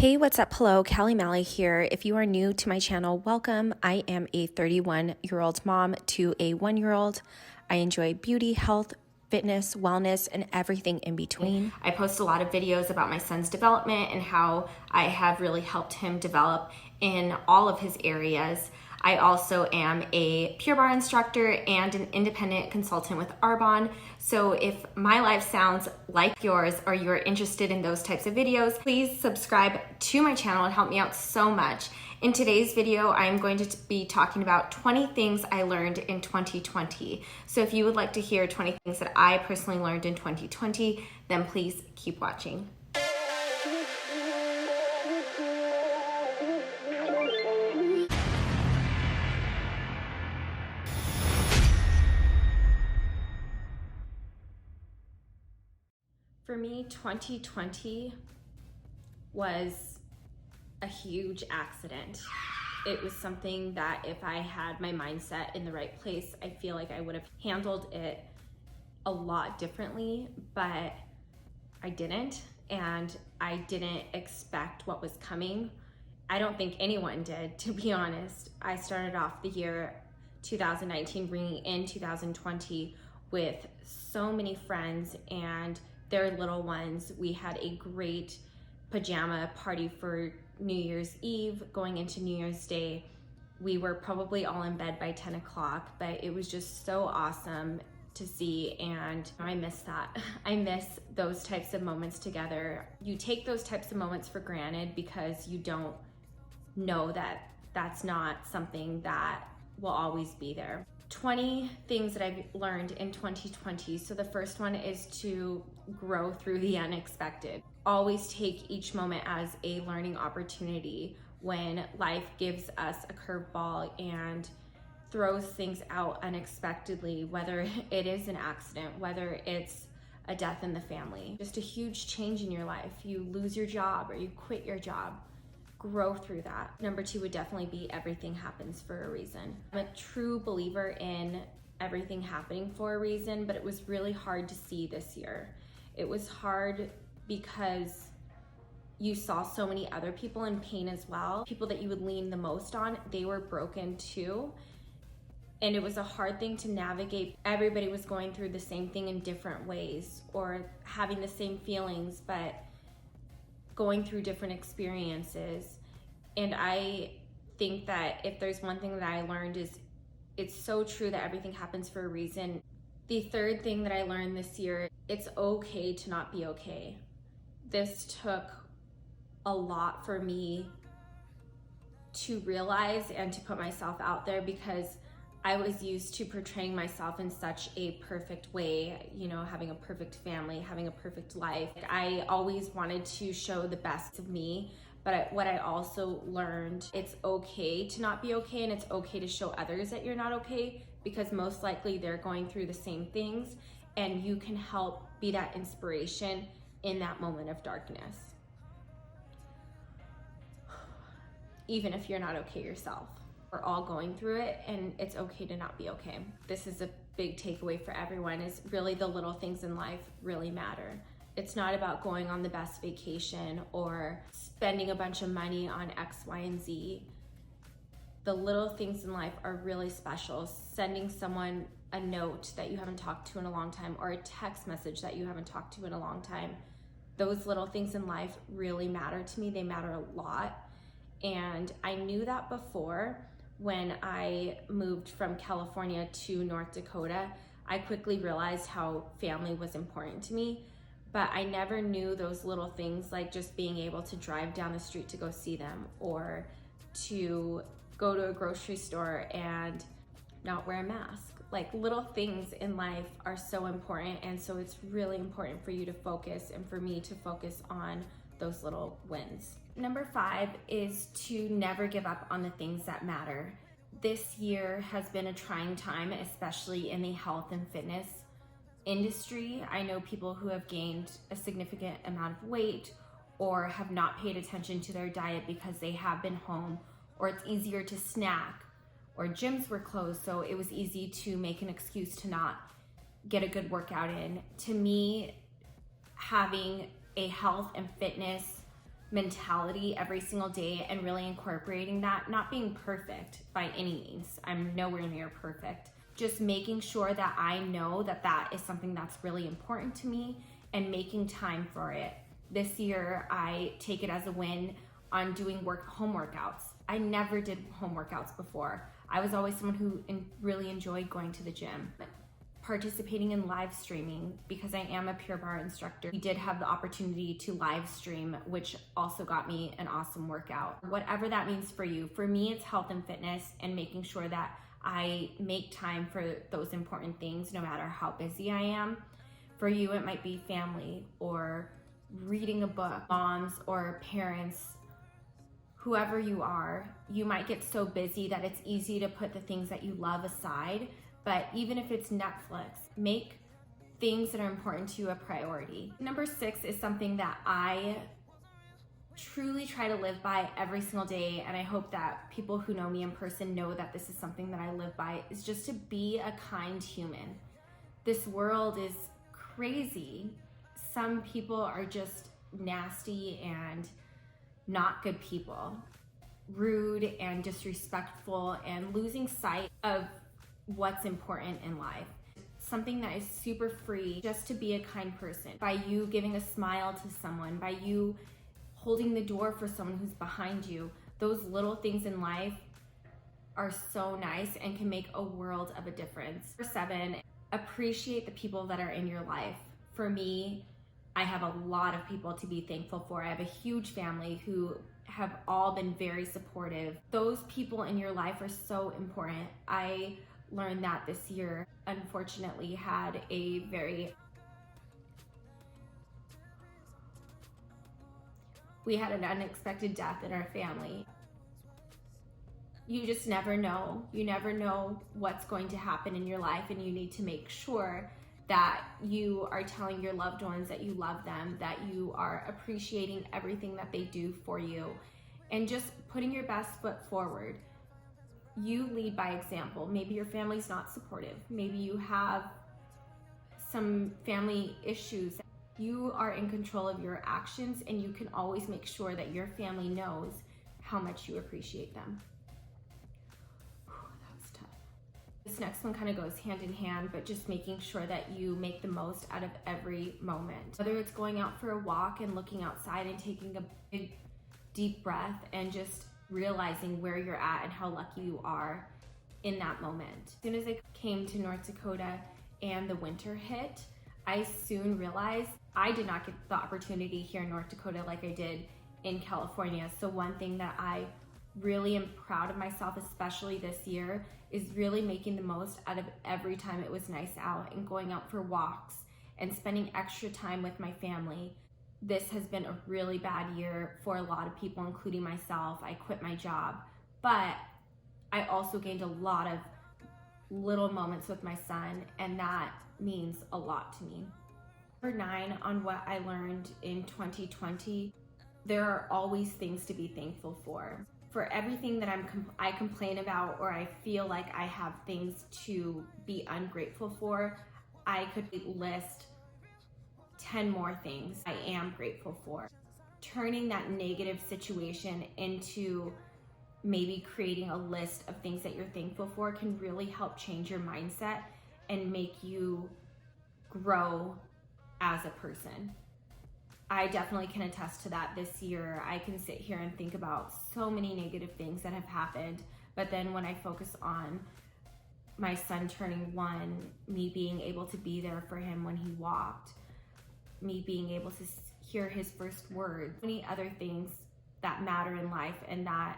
Hey, what's up? Hello, Cali Mely here. If you are new to my channel, welcome. I am a 31-year-old mom to a 1-year-old. I enjoy beauty, health, fitness, wellness, and everything in between. I post a lot of videos about my son's development and how I have really helped him develop in all of his areas. I also am a Pure Barre instructor and an independent consultant with Arbonne. So if my life sounds like yours or you're interested in those types of videos, please subscribe to my channel. It helped me out so much. In today's video, I'm going to be talking about 20 things I learned in 2020. So if you would like to hear 20 things that I personally learned in 2020, then please keep watching. For me, 2020 was a huge accident. It was something that if I had my mindset in the right place, I feel like I would have handled it a lot differently, but I didn't, and I didn't expect what was coming. I don't think anyone did, to be honest. I started off the year 2019 bringing in 2020 with so many friends and their little ones. We had a great pajama party for New Year's Eve going into New Year's Day. We were probably all in bed by 10 o'clock, but it was just so awesome to see, and I miss that. I miss those types of moments together. You take those types of moments for granted because you don't know that that's not something that will always be there. 20 things that I've learned in 2020. So the first one is to grow through the unexpected. Always take each moment as a learning opportunity. When life gives us a curveball and throws things out unexpectedly, whether it is an accident, whether it's a death in the family, just a huge change in your life. You lose your job or you quit your job. Grow through that. Number 2 would definitely be everything happens for a reason. I'm a true believer in everything happening for a reason, but it was really hard to see this year. It was hard because you saw so many other people in pain as well. People that you would lean the most on, they were broken too. And it was a hard thing to navigate. Everybody was going through the same thing in different ways or having the same feelings, but going through different experiences. And I think that if there's one thing that I learned is it's so true that everything happens for a reason. The third thing that I learned this year, it's okay to not be okay. This took a lot for me to realize and to put myself out there because I was used to portraying myself in such a perfect way, you know, having a perfect family, having a perfect life. I always wanted to show the best of me, but what I also learned, it's okay to not be okay, and it's okay to show others that you're not okay because most likely they're going through the same things, and you can help be that inspiration in that moment of darkness, even if you're not okay yourself. We're all going through it, and it's okay to not be okay. This is a big takeaway for everyone, is really the little things in life really matter. It's not about going on the best vacation or spending a bunch of money on X, Y, and Z. The little things in life are really special. Sending someone a note that you haven't talked to in a long time or a text message that you haven't talked to in a long time. Those little things in life really matter to me. They matter a lot. And I knew that before. When I moved from California to North Dakota, I quickly realized how family was important to me, but I never knew those little things, like just being able to drive down the street to go see them, or to go to a grocery store and not wear a mask. Like, little things in life are so important, and so it's really important for you to focus, and for me to focus on those little wins. Number 5 is to never give up on the things that matter. This year has been a trying time, especially in the health and fitness industry. I know people who have gained a significant amount of weight or have not paid attention to their diet because they have been home, or it's easier to snack, or gyms were closed, so it was easy to make an excuse to not get a good workout in. To me, having a health and fitness mentality every single day and really incorporating that, not being perfect by any means. I'm nowhere near perfect. Just making sure that I know that that is something that's really important to me and making time for it. This year, I take it as a win on doing home workouts. I never did home workouts before. I was always someone who really enjoyed going to the gym. Participating in live streaming, because I am a Pure Barre instructor. We did have the opportunity to live stream, which also got me an awesome workout. Whatever that means for you. For me, it's health and fitness and making sure that I make time for those important things no matter how busy I am. For you, it might be family or reading a book. Moms or parents, whoever you are, you might get so busy that it's easy to put the things that you love aside. But even if it's Netflix, make things that are important to you a priority. Number 6 is something that I truly try to live by every single day, and I hope that people who know me in person know that this is something that I live by, is just to be a kind human. This world is crazy. Some people are just nasty and not good people, rude and disrespectful, and losing sight of what's important in life. Something that is super free, just to be a kind person. By you giving a smile to someone, by you holding the door for someone who's behind you, those little things in life are so nice and can make a world of a difference. Number 7, appreciate the people that are in your life. For me, I have a lot of people to be thankful for. I have a huge family who have all been very supportive. Those people in your life are so important. I learned that this year. Unfortunately, had a we had an unexpected death in our family. You just never know. You never know what's going to happen in your life, and you need to make sure that you are telling your loved ones that you love them, that you are appreciating everything that they do for you, and just putting your best foot forward. You lead by example. Maybe your family's not supportive. Maybe you have some family issues. You are in control of your actions, and you can always make sure that your family knows how much you appreciate them. That was tough. This next one kind of goes hand in hand, but just making sure that you make the most out of every moment. Whether it's going out for a walk and looking outside and taking a big, deep breath and just realizing where you're at and how lucky you are in that moment. As soon as I came to North Dakota and the winter hit, I soon realized I did not get the opportunity here in North Dakota like I did in California. So one thing that I really am proud of myself, especially this year, is really making the most out of every time it was nice out and going out for walks and spending extra time with my family. This has been a really bad year for a lot of people, including myself. I quit my job, but I also gained a lot of little moments with my son, and that means a lot to me. Number 9, on what I learned in 2020, there are always things to be thankful for. For everything that I complain about, or I feel like I have things to be ungrateful for, I could list 10 more things I am grateful for. Turning that negative situation into maybe creating a list of things that you're thankful for can really help change your mindset and make you grow as a person. I definitely can attest to that this year. I can sit here and think about so many negative things that have happened, but then when I focus on my son turning 1, me being able to be there for him when he walked, me being able to hear his first words, many other things that matter in life, and that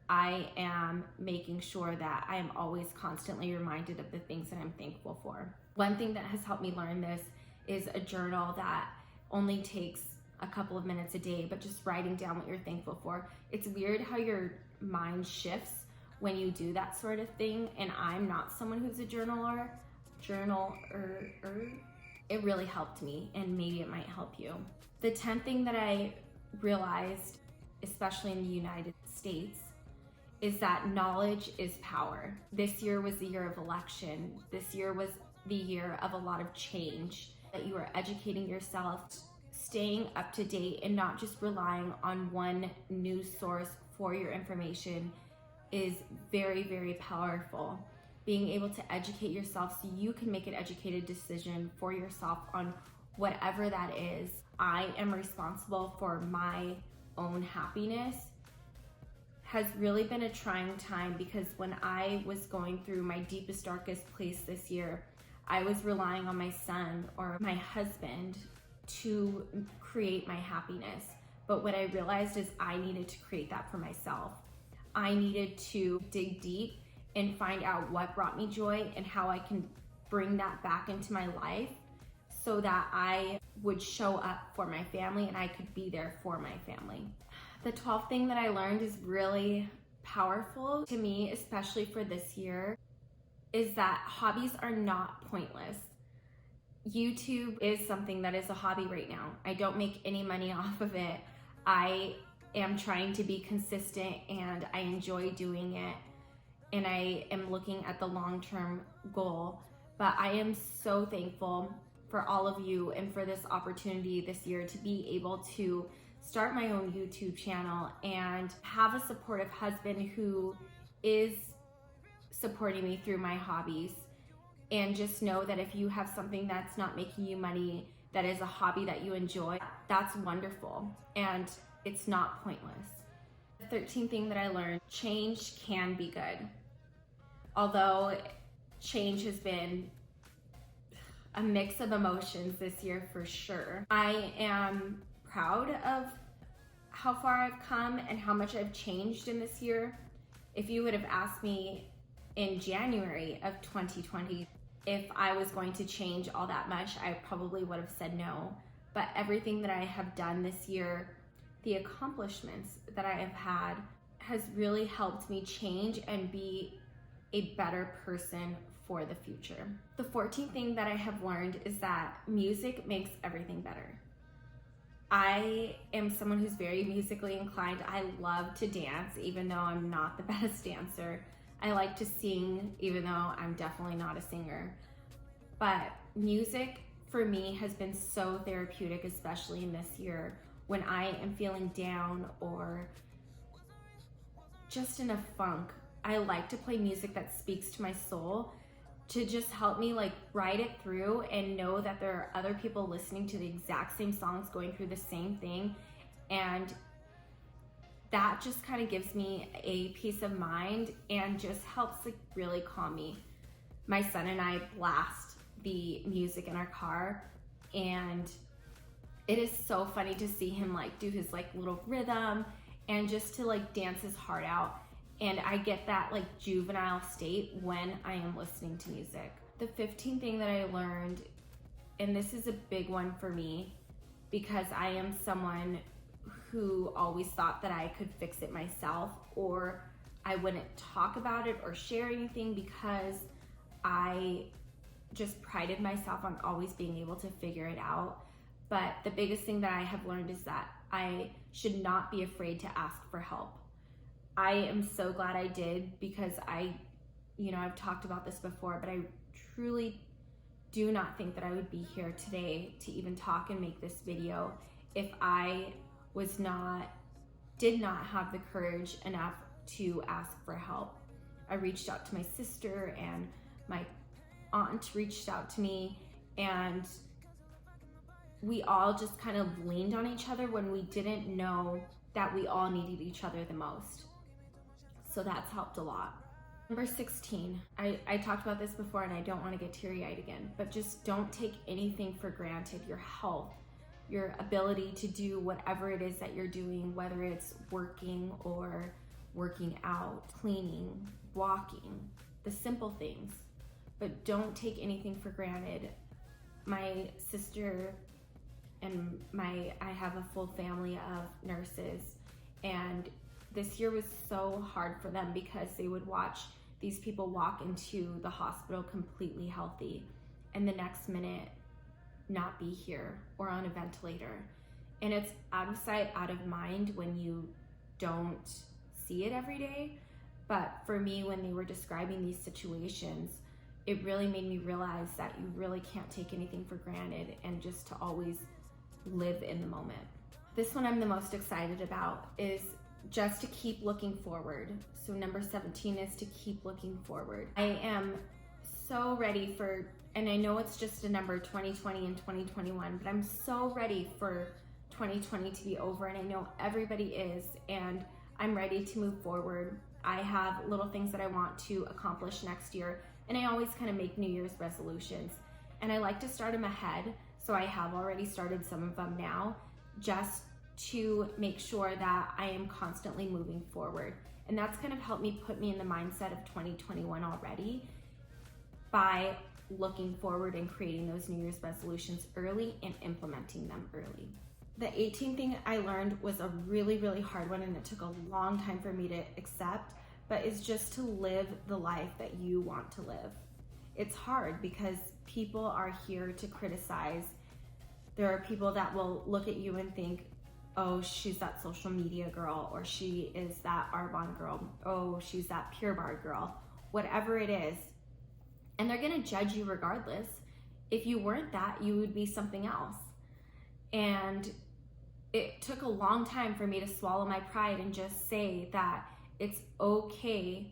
I am making sure that I am always constantly reminded of the things that I'm thankful for. One thing that has helped me learn this is a journal that only takes a couple of minutes a day, but just writing down what you're thankful for. It's weird how your mind shifts when you do that sort of thing, and I'm not someone who's a journaler. It really helped me, and maybe it might help you. The 10th thing that I realized, especially in the United States, is that knowledge is power. This year was the year of election. This year was the year of a lot of change. That you are educating yourself, staying up to date and not just relying on one news source for your information is very, very powerful. Being able to educate yourself so you can make an educated decision for yourself on whatever that is. I am responsible for my own happiness has really been a trying time, because when I was going through my deepest, darkest place this year, I was relying on my son or my husband to create my happiness. But what I realized is I needed to create that for myself. I needed to dig deep and find out what brought me joy and how I can bring that back into my life so that I would show up for my family and I could be there for my family. The 12th thing that I learned is really powerful to me, especially for this year, is that hobbies are not pointless. YouTube is something that is a hobby right now. I don't make any money off of it. I am trying to be consistent and I enjoy doing it, and I am looking at the long-term goal. But I am so thankful for all of you and for this opportunity this year to be able to start my own YouTube channel and have a supportive husband who is supporting me through my hobbies. And just know that if you have something that's not making you money, that is a hobby that you enjoy, that's wonderful and it's not pointless. The 13th thing that I learned, change can be good. Although change has been a mix of emotions this year for sure. I am proud of how far I've come and how much I've changed in this year. If you would have asked me in January of 2020 if I was going to change all that much, I probably would have said no. But everything that I have done this year, the accomplishments that I have had, has really helped me change and be a better person for the future. The 14th thing that I have learned is that music makes everything better. I am someone who's very musically inclined. I love to dance, even though I'm not the best dancer. I like to sing, even though I'm definitely not a singer. But music for me has been so therapeutic, especially in this year when I am feeling down or just in a funk. I like to play music that speaks to my soul to just help me like ride it through and know that there are other people listening to the exact same songs, going through the same thing. And that just kind of gives me a peace of mind and just helps like really calm me. My son and I blast the music in our car, and it is so funny to see him like do his like little rhythm and just to like dance his heart out. And I get that like juvenile state when I am listening to music. The 15th thing that I learned, and this is a big one for me because I am someone who always thought that I could fix it myself, or I wouldn't talk about it or share anything because I just prided myself on always being able to figure it out. But the biggest thing that I have learned is that I should not be afraid to ask for help. I am so glad I did, because I've talked about this before, but I truly do not think that I would be here today to even talk and make this video if I did not have the courage enough to ask for help. I reached out to my sister, and my aunt reached out to me, and we all just kind of leaned on each other when we didn't know that we all needed each other the most. So that's helped a lot. Number 16, I talked about this before and I don't want to get teary-eyed again, but just don't take anything for granted. Your health, your ability to do whatever it is that you're doing, whether it's working or working out, cleaning, walking, the simple things, but don't take anything for granted. My sister and I have a full family of nurses, and this year was so hard for them because they would watch these people walk into the hospital completely healthy and the next minute not be here or on a ventilator. And it's out of sight, out of mind when you don't see it every day. But for me, when they were describing these situations, it really made me realize that you really can't take anything for granted, and just to always live in the moment. This one I'm the most excited about is just to keep looking forward. So number 17 is to keep looking forward. I am so ready for, and I know it's just a number, 2020 and 2021, but I'm so ready for 2020 to be over, and I know everybody is, and I'm ready to move forward. I have little things that I want to accomplish next year, and I always kind of make New Year's resolutions, and I like to start them ahead, so I have already started some of them now, just to make sure that I am constantly moving forward. And that's kind of helped me put me in the mindset of 2021 already by looking forward and creating those New Year's resolutions early and implementing them early. The 18th thing I learned was a really, really hard one, and it took a long time for me to accept, but is just to live the life that you want to live. It's hard because people are here to criticize. There are people that will look at you and think, oh, she's that social media girl, or she is that Arbonne girl, oh, she's that Pure Barre girl, whatever it is. And they're gonna judge you regardless. If you weren't that, you would be something else. And it took a long time for me to swallow my pride and just say that it's okay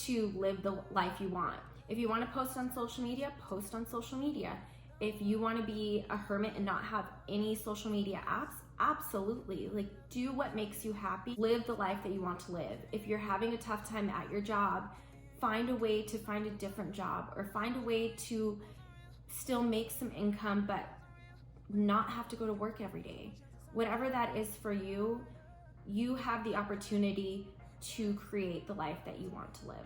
to live the life you want. If you want to post on social media, post on social media. If you want to be a hermit and not have any social media apps, absolutely. Like, do what makes you happy. Live the life that you want to live. If you're having a tough time at your job, find a way to find a different job, or find a way to still make some income but not have to go to work every day. Whatever that is for you, you have the opportunity to create the life that you want to live.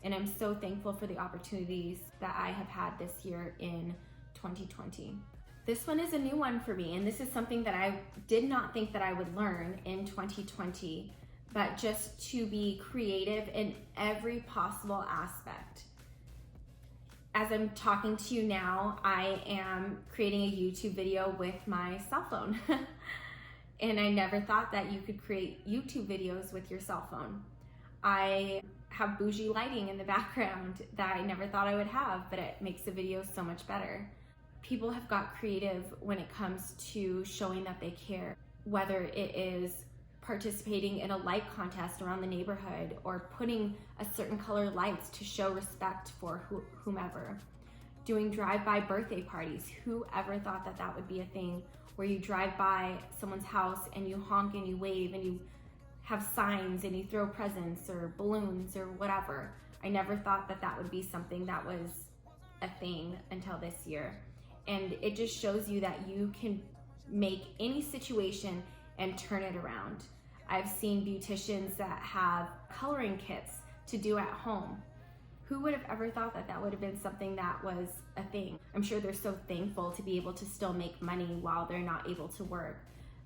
And I'm so thankful for the opportunities that I have had this year in 2020. This one is a new one for me, and this is something that I did not think that I would learn in 2020, but just to be creative in every possible aspect. As I'm talking to you now, I am creating a YouTube video with my cell phone. And I never thought that you could create YouTube videos with your cell phone. I have bougie lighting in the background that I never thought I would have, but it makes the video so much better. People have got creative when it comes to showing that they care, whether it is participating in a light contest around the neighborhood, or putting a certain color lights to show respect for whomever. Doing drive-by birthday parties. Whoever thought that that would be a thing, where you drive by someone's house and you honk and you wave and you have signs and you throw presents or balloons or whatever. I never thought that that would be something that was a thing until this year. And it just shows you that you can make any situation and turn it around. I've seen beauticians that have coloring kits to do at home. Who would have ever thought that that would have been something that was a thing? I'm sure they're so thankful to be able to still make money while they're not able to work.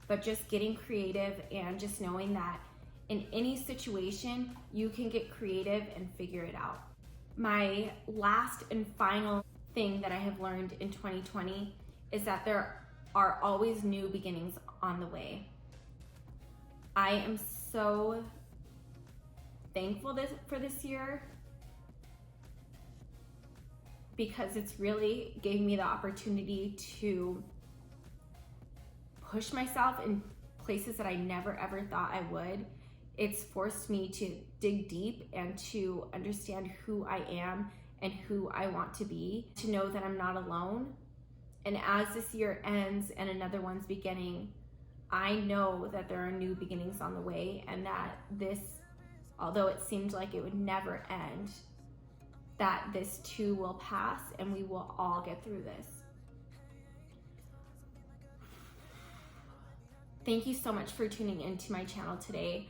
But just getting creative and just knowing that in any situation, you can get creative and figure it out. My last and final thing that I have learned in 2020 is that there are always new beginnings on the way. I am so thankful for this year, because it's really gave me the opportunity to push myself in places that I never ever thought I would. It's forced me to dig deep and to understand who I am and who I want to be, to know that I'm not alone. And as this year ends and another one's beginning, I know that there are new beginnings on the way, and that this, although it seemed like it would never end, that this too will pass and we will all get through this. Thank you so much for tuning into my channel today.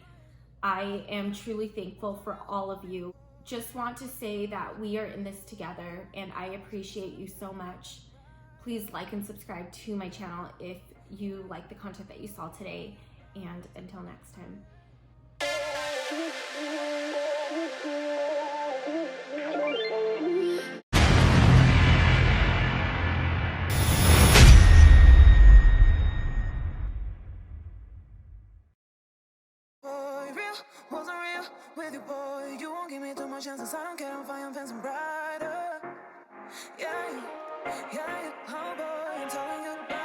I am truly thankful for all of you. Just want to say that we are in this together, and I appreciate you so much. Please like and subscribe to my channel if you like the content that you saw today, and until next time. Wasn't real with you, boy. You won't give me too much chances. I don't care, I'm fine, I'm fencing brighter. Yeah, oh boy, I'm telling you.